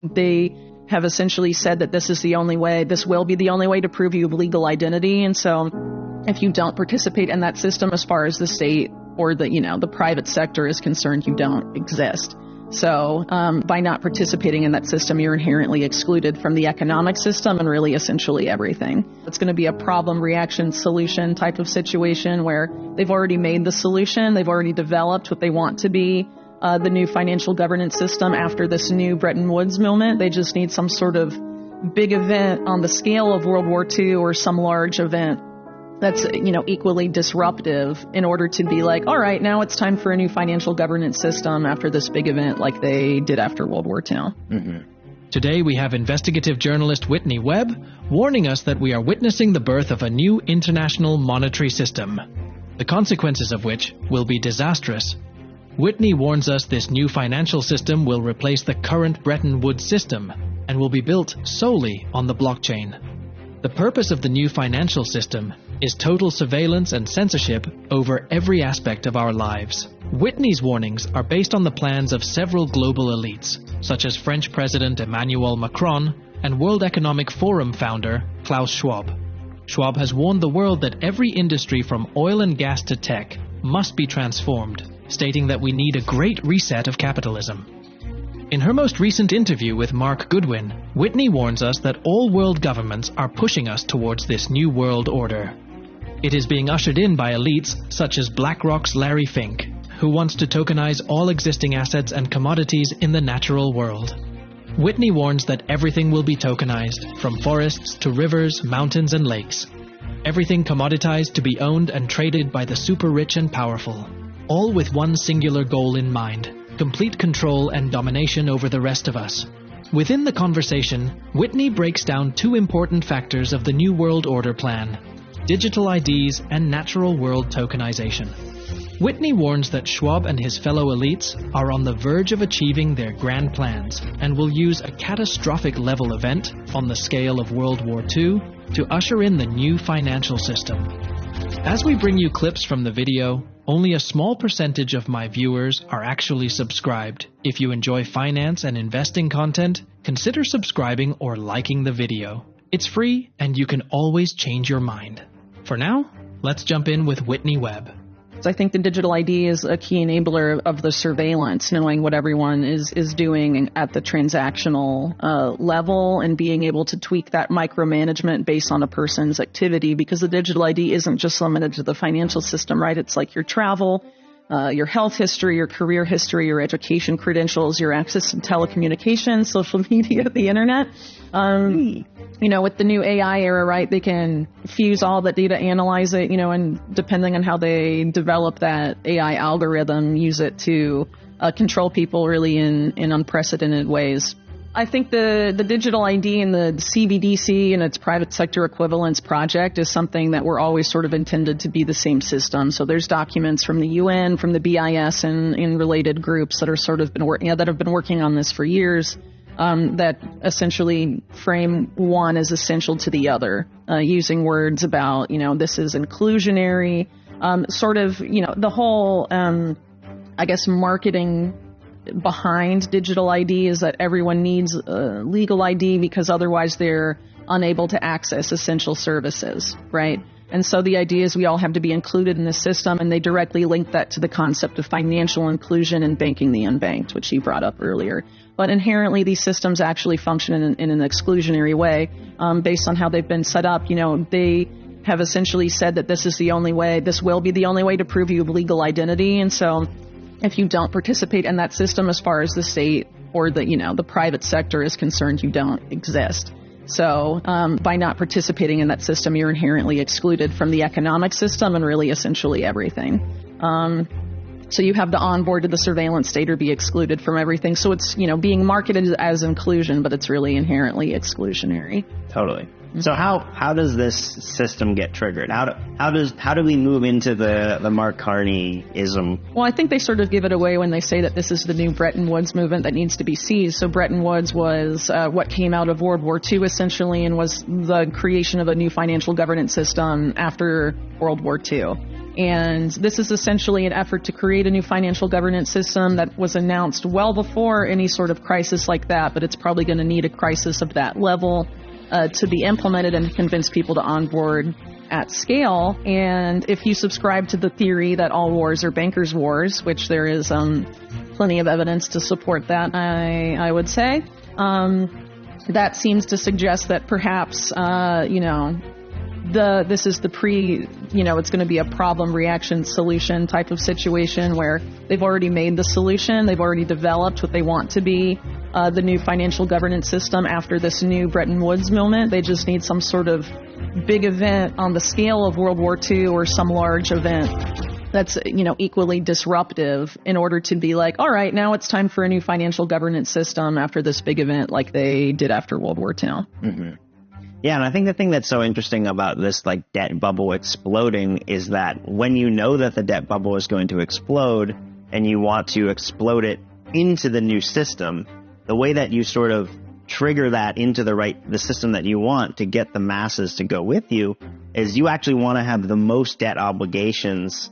They have essentially said that this is the only way, this will be the only way to prove you have legal identity. And so if you don't participate in that system as far as the state or the private sector is concerned, you don't exist. So by not participating in that system, you're inherently excluded from the economic system and really essentially everything. It's going to be a problem, reaction, solution type of situation where they've already made the solution. They've already developed what they want to be the new financial governance system after this new Bretton Woods moment. They just need some sort of big event on the scale of World War II or some large event that's, equally disruptive in order to be like, all right, now it's time for a new financial governance system after this big event like they did after World War II. Mm-hmm. Today we have investigative journalist Whitney Webb warning us that we are witnessing the birth of a new international monetary system, the consequences of which will be disastrous. Whitney warns us this new financial system will replace the current Bretton Woods system and will be built solely on the blockchain. The purpose of the new financial system is total surveillance and censorship over every aspect of our lives. Whitney's warnings are based on the plans of several global elites, such as French President Emmanuel Macron and World Economic Forum founder Klaus Schwab. Schwab has warned the world that every industry from oil and gas to tech must be transformed, stating that we need a great reset of capitalism. In her most recent interview with Mark Goodwin, Whitney warns us that all world governments are pushing us towards this new world order. It is being ushered in by elites such as BlackRock's Larry Fink, who wants to tokenize all existing assets and commodities in the natural world. Whitney warns that everything will be tokenized, from forests to rivers, mountains and lakes. Everything commoditized to be owned and traded by the super rich and powerful, all with one singular goal in mind: complete control and domination over the rest of us. Within the conversation, Whitney breaks down two important factors of the New World Order plan: digital IDs and natural world tokenization. Whitney warns that Schwab and his fellow elites are on the verge of achieving their grand plans and will use a catastrophic level event on the scale of World War II to usher in the new financial system. As we bring you clips from the video, only a small percentage of my viewers are actually subscribed. If you enjoy finance and investing content, consider subscribing or liking the video. It's free and you can always change your mind. For now, let's jump in with Whitney Webb. So I think the digital ID is a key enabler of the surveillance, knowing what everyone is doing at the transactional level and being able to tweak that micromanagement based on a person's activity, because the digital ID isn't just limited to the financial system, right? It's like your travel, your health history, your career history, your education credentials, your access to telecommunications, social media, the internet. With the new AI era, right, they can fuse all that data, analyze it, and depending on how they develop that AI algorithm, use it to control people really in unprecedented ways. I think the digital ID and the CBDC and its private sector equivalence project is something that we're always sort of intended to be the same system. So there's documents from the UN, from the BIS, and related groups that are sort of that have been working on this for years. That essentially frame one as essential to the other, using words about, this is inclusionary, the whole, marketing behind digital ID is that everyone needs legal ID because otherwise they're unable to access essential services, right? And so the idea is we all have to be included in the system, and they directly link that to the concept of financial inclusion and banking the unbanked, which you brought up earlier. But inherently, these systems actually function in an exclusionary way based on how they've been set up. They have essentially said that this is the only way, this will be the only way to prove you have legal identity. And so if you don't participate in that system as far as the state or the private sector is concerned, you don't exist. So by not participating in that system, you're inherently excluded from the economic system and really essentially everything. So you have to onboard to the surveillance state or be excluded from everything. So it's, being marketed as inclusion, but it's really inherently exclusionary. Totally. So how does this system get triggered? How do we move into the Mark Carney-ism? Well, I think they sort of give it away when they say that this is the new Bretton Woods movement that needs to be seized. So Bretton Woods was what came out of World War II essentially, and was the creation of a new financial governance system after World War II. And this is essentially an effort to create a new financial governance system that was announced well before any sort of crisis like that, but it's probably going to need a crisis of that level to be implemented and convince people to onboard at scale. And if you subscribe to the theory that all wars are bankers' wars, which there is plenty of evidence to support that, I would say, that seems to suggest that perhaps, this is the it's going to be a problem reaction solution type of situation where they've already made the solution. They've already developed what they want to be the new financial governance system after this new Bretton Woods moment. They just need some sort of big event on the scale of World War II or some large event that's, equally disruptive in order to be like, all right, now it's time for a new financial governance system after this big event like they did after World War II. Mm-hmm. Yeah, and I think the thing that's so interesting about this debt bubble exploding is that when you know that the debt bubble is going to explode and you want to explode it into the new system, the way that you sort of trigger that into the system that you want to get the masses to go with you is you actually want to have the most debt obligations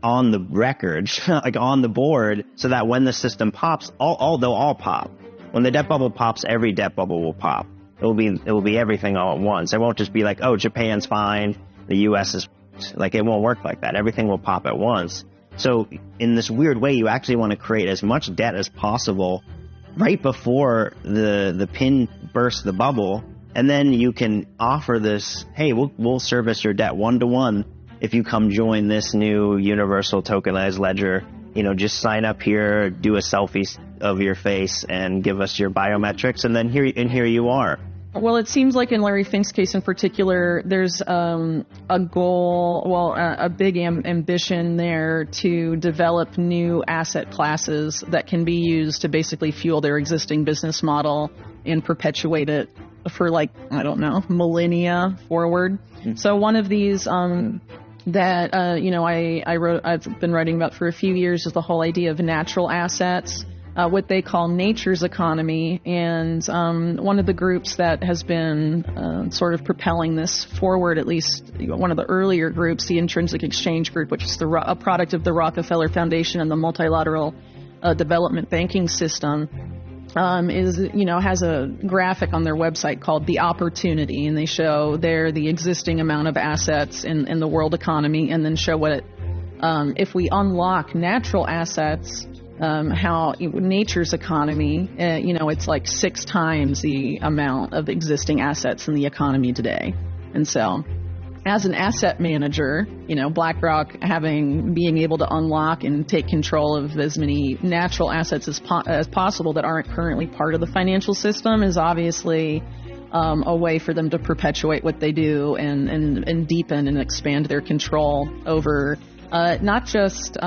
on the record, on the board, so that when the system pops, they'll all pop. When the debt bubble pops, every debt bubble will pop. It will be everything all at once. It won't just be like, oh, Japan's fine, the U.S. is it won't work like that. Everything will pop at once. So in this weird way, you actually want to create as much debt as possible right before the pin bursts the bubble, and then you can offer this, hey, we'll service your debt 1-to-1 if you come join this new universal tokenized ledger. Just sign up here, do a selfie of your face, and give us your biometrics, and then here you are. Well, it seems like in Larry Fink's case in particular, there's a goal, a big ambition there to develop new asset classes that can be used to basically fuel their existing business model and perpetuate it for millennia forward. Mm-hmm. So one of these that I've been writing about for a few years is the whole idea of natural assets, what they call nature's economy. And one of the groups that has been sort of propelling this forward, at least one of the earlier groups, the Intrinsic Exchange Group, which is a product of the Rockefeller Foundation and the multilateral development banking system, has a graphic on their website called The Opportunity, and they show there the existing amount of assets in the world economy, and then show what if we unlock natural assets, how nature's economy, it's like 6 times the amount of existing assets in the economy today. And so as an asset manager, BlackRock being able to unlock and take control of as many natural assets as possible that aren't currently part of the financial system is obviously a way for them to perpetuate what they do and deepen and expand their control over not just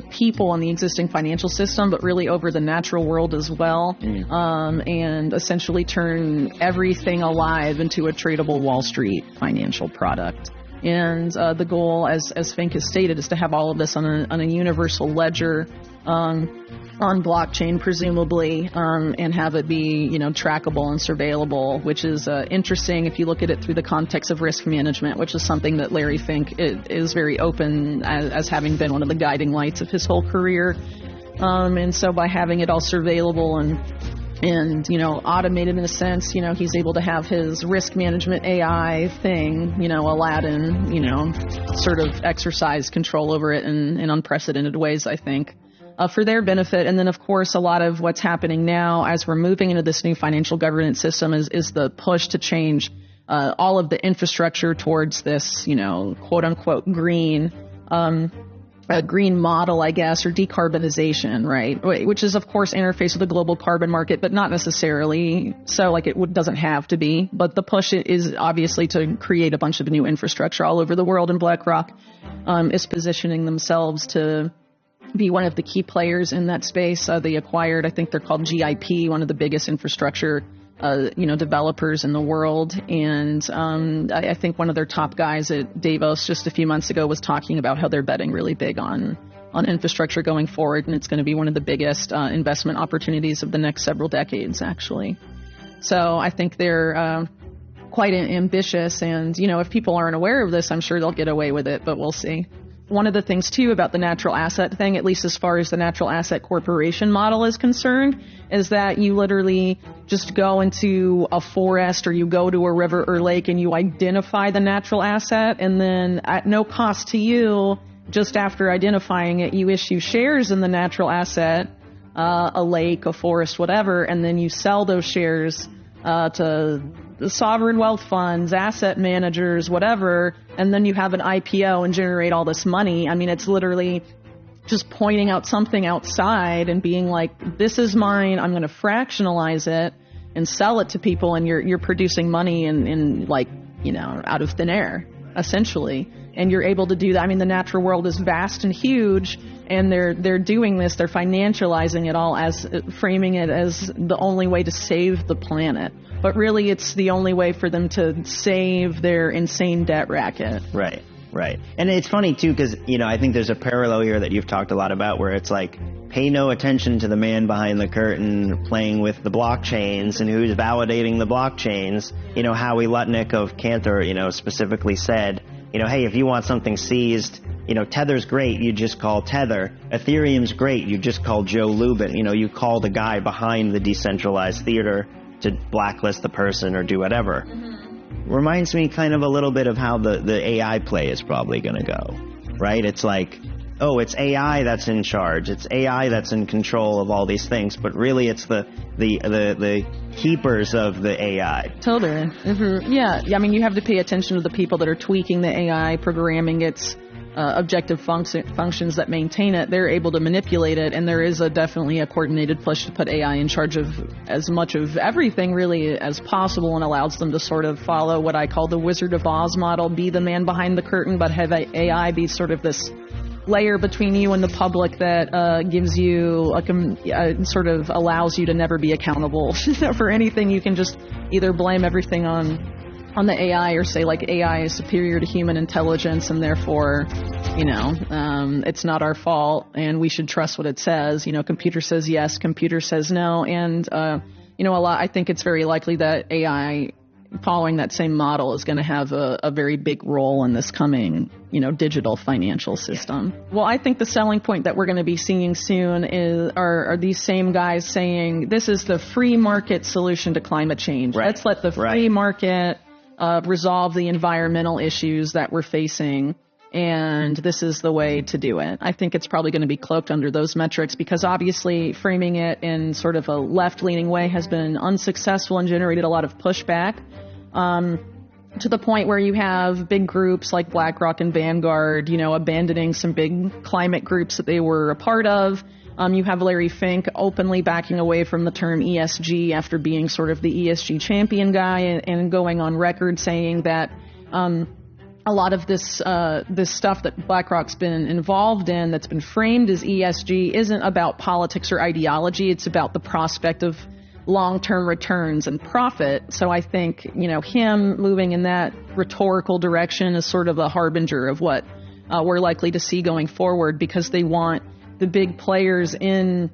people in the existing financial system, but really over the natural world as well, and essentially turn everything alive into a tradable Wall Street financial product. And the goal, as Fink has stated, is to have all of this on a universal ledger, on blockchain presumably, and have it be trackable and surveillable, which is interesting if you look at it through the context of risk management, which is something that Larry Fink is very open as having been one of the guiding lights of his whole career. And so by having it all surveillable and automated in a sense, he's able to have his risk management AI thing, Aladdin, sort of exercise control over it in unprecedented ways, I think. For their benefit. And then, of course, a lot of what's happening now as we're moving into this new financial governance system is the push to change all of the infrastructure towards this, quote unquote, green model, I guess, or decarbonization, right? Which is, of course, interface with the global carbon market, but not necessarily so, it doesn't have to be. But the push is obviously to create a bunch of new infrastructure all over the world, and BlackRock is positioning themselves to be one of the key players in that space. They acquired, I think they're called GIP, one of the biggest infrastructure, developers in the world. And I think one of their top guys at Davos just a few months ago was talking about how they're betting really big on infrastructure going forward, and it's going to be one of the biggest investment opportunities of the next several decades, actually. So I think they're quite ambitious. And, if people aren't aware of this, I'm sure they'll get away with it, but we'll see. One of the things, too, about the natural asset thing, at least as far as the natural asset corporation model is concerned, is that you literally just go into a forest or you go to a river or lake and you identify the natural asset, and then at no cost to you, just after identifying it, you issue shares in the natural asset, a lake, a forest, whatever, and then you sell those shares to sovereign wealth funds, asset managers, whatever, and then you have an IPO and generate all this money. I mean, it's literally just pointing out something outside and being like, this is mine, I'm going to fractionalize it and sell it to people, and you're producing money in like, out of thin air, essentially. And you're able to do that. I mean, the natural world is vast and huge, and they're doing this, they're financializing it all as framing it as the only way to save the planet. But really, it's the only way for them to save their insane debt racket. Right. And it's funny, too, because, I think there's a parallel here that you've talked a lot about where it's like, pay no attention to the man behind the curtain playing with the blockchains and who's validating the blockchains. Howie Lutnick of Cantor, specifically said, hey, if you want something seized, Tether's great, you just call Tether. Ethereum's great, you just call Joe Lubin. You call the guy behind the decentralized theater to blacklist the person or do whatever. Reminds me kind of a little bit of how the AI play is probably going to go, right? It's like, oh, it's AI that's in charge. It's AI that's in control of all these things, but really it's the keepers of the AI. Totally. Yeah. I mean, you have to pay attention to the people that are tweaking the AI, programming its objective functions that maintain it. They're able to manipulate it, and there is definitely a coordinated push to put AI in charge of as much of everything really as possible, and allows them to sort of follow what I call the Wizard of Oz model, be the man behind the curtain, but have AI be sort of this layer between you and the public that gives you sort of allows you to never be accountable for anything. You can just either blame everything on the AI or say like AI is superior to human intelligence and therefore, it's not our fault and we should trust what it says. Computer says yes, computer says no. And, I think it's very likely that AI following that same model is going to have a very big role in this coming, digital financial system. Yeah. Well, I think the selling point that we're going to be seeing soon are these same guys saying this is the free market solution to climate change. Right. Let's let the free market resolve the environmental issues that we're facing, and this is the way to do it. I think it's probably going to be cloaked under those metrics because obviously framing it in sort of a left-leaning way has been unsuccessful and generated a lot of pushback. To the point where you have big groups like BlackRock and Vanguard, abandoning some big climate groups that they were a part of. You have Larry Fink openly backing away from the term ESG after being sort of the ESG champion guy and going on record saying that a lot of this stuff that BlackRock's been involved in that's been framed as ESG isn't about politics or ideology. It's about the prospect of long-term returns and profit. So I think, him moving in that rhetorical direction is sort of a harbinger of what we're likely to see going forward because they want the big players in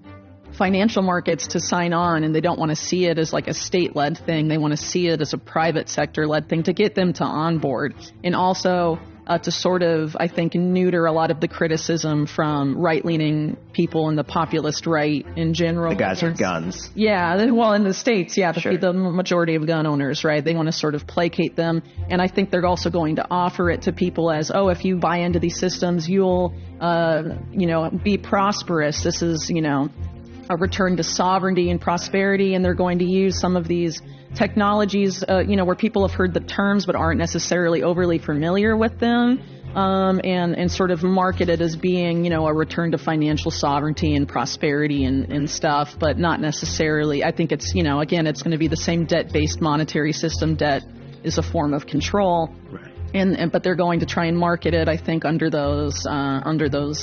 financial markets to sign on, and they don't want to see it as like a state-led thing. They want to see it as a private sector-led thing to get them to onboard. And also to sort of, I think, neuter a lot of the criticism from right-leaning people and the populist right in general. The guys with guns. Yeah, well, in the States, yeah, Sure. the majority of gun owners, right? They want to sort of placate them. And I think they're also going to offer it to people as, oh, if you buy into these systems, you'll, be prosperous. This is, a return to sovereignty and prosperity. And they're going to use some of these technologies, where people have heard the terms but aren't necessarily overly familiar with them, and sort of market it as being, a return to financial sovereignty and prosperity and stuff, but not necessarily. I think it's, again, it's going to be the same debt-based monetary system. Debt is a form of control. Right. But they're going to try and market it, I think, under those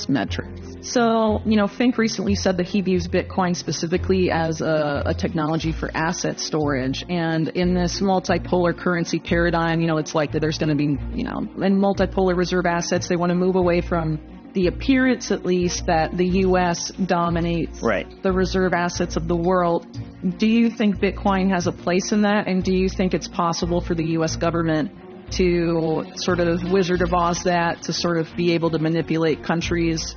metrics. So, Fink recently said that he views Bitcoin specifically as a technology for asset storage. And in this multipolar currency paradigm, it's likely there's going to be, in multipolar reserve assets, they want to move away from the appearance, at least, that the U.S. dominates the reserve assets of the world. Do you think Bitcoin has a place in that? And do you think it's possible for the U.S. government to sort of Wizard of Oz that, to sort of be able to manipulate countries,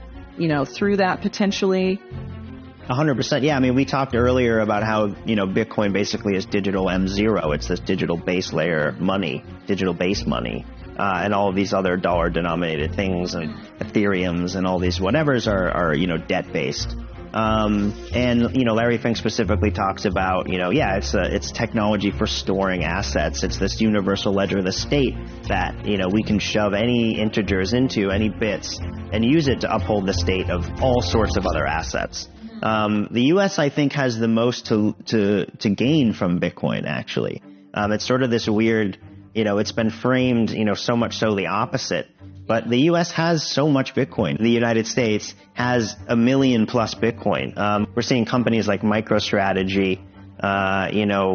through that potentially? 100%. Yeah, I mean, we talked earlier about how, Bitcoin basically is digital M0. It's this digital base layer money, digital base money. And all of these other dollar-denominated things, and Ethereums and all these whatevers are debt-based. And Larry Fink specifically talks about, it's technology for storing assets. It's this universal ledger of the state that, we can shove any integers into, any bits, and use it to uphold the state of all sorts of other assets. The U.S., I think, has the most to gain from Bitcoin, actually. It's sort of this weird, it's been framed, so much so the opposite. But the U.S. has so much Bitcoin. The United States has 1 million plus Bitcoin. We're seeing companies like MicroStrategy,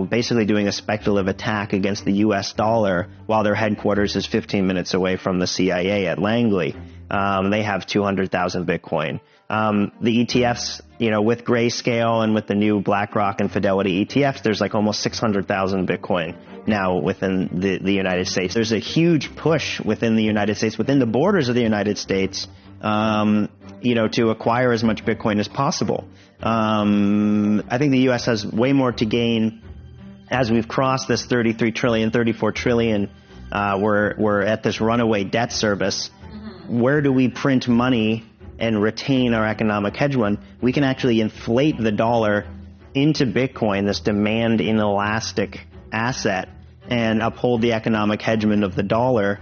basically doing a speculative attack against the U.S. dollar while their headquarters is 15 minutes away from the CIA at Langley. They have 200,000 Bitcoin. The ETFs, with Grayscale and with the new BlackRock and Fidelity ETFs, there's like almost 600,000 Bitcoin now within the United States. There's a huge push within the United States, within the borders of the United States, to acquire as much Bitcoin as possible. I think the U.S. has way more to gain as we've crossed this 33 trillion, 34 trillion. We're at this runaway debt service. Where do we print money and retain our economic hegemony? We can actually inflate the dollar into Bitcoin, this demand inelastic asset, and uphold the economic hegemony of the dollar,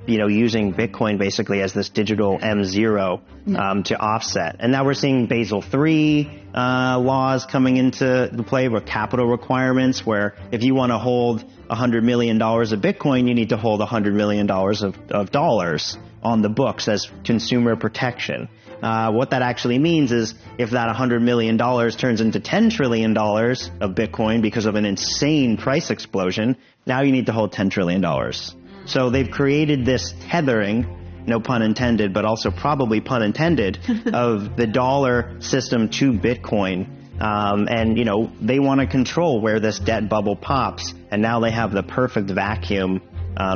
using Bitcoin basically as this digital M0 to offset. And now we're seeing Basel III laws coming into the play with capital requirements, where if you want to hold $100 million of Bitcoin, you need to hold $100 million of dollars on the books as consumer protection. What that actually means is if that $100 million turns into $10 trillion of Bitcoin because of an insane price explosion, now you need to hold $10 trillion. So they've created this tethering, no pun intended, but also probably pun intended, of the dollar system to Bitcoin. And they want to control where this debt bubble pops, and now they have the perfect vacuum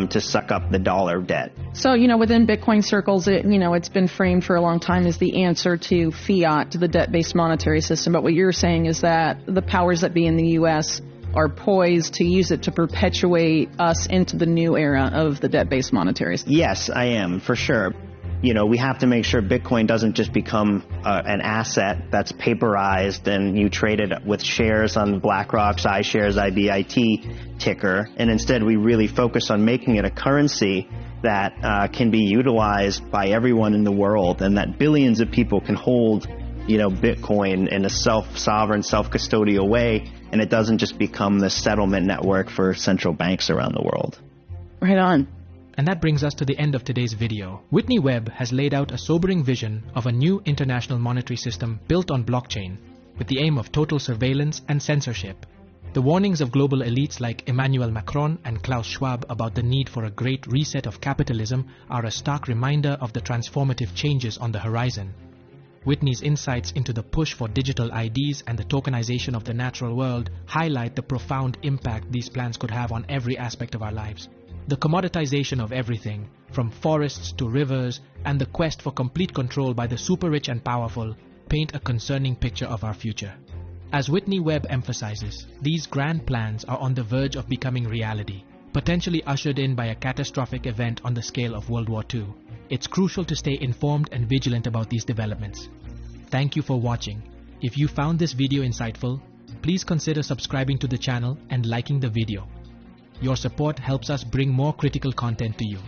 to suck up the dollar debt. So, within Bitcoin circles, it's been framed for a long time as the answer to fiat, to the debt-based monetary system. But what you're saying is that the powers that be in the U.S. are poised to use it to perpetuate us into the new era of the debt-based monetary system. Yes, I am, for sure. We have to make sure Bitcoin doesn't just become an asset that's paperized and you trade it with shares on BlackRock's iShares IBIT ticker, and instead we really focus on making it a currency that can be utilized by everyone in the world, and that billions of people can hold, Bitcoin in a self-sovereign, self-custodial way, and it doesn't just become the settlement network for central banks around the world. Right on. And that brings us to the end of today's video. Whitney Webb has laid out a sobering vision of a new international monetary system built on blockchain, with the aim of total surveillance and censorship. The warnings of global elites like Emmanuel Macron and Klaus Schwab about the need for a great reset of capitalism are a stark reminder of the transformative changes on the horizon. Whitney's insights into the push for digital IDs and the tokenization of the natural world highlight the profound impact these plans could have on every aspect of our lives. The commoditization of everything, from forests to rivers, and the quest for complete control by the super-rich and powerful, paint a concerning picture of our future. As Whitney Webb emphasizes, these grand plans are on the verge of becoming reality, potentially ushered in by a catastrophic event on the scale of World War II. It's crucial to stay informed and vigilant about these developments. Thank you for watching. If you found this video insightful, please consider subscribing to the channel and liking the video. Your support helps us bring more critical content to you.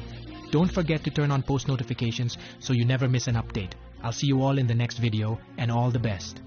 Don't forget to turn on post notifications so you never miss an update. I'll see you all in the next video, and all the best.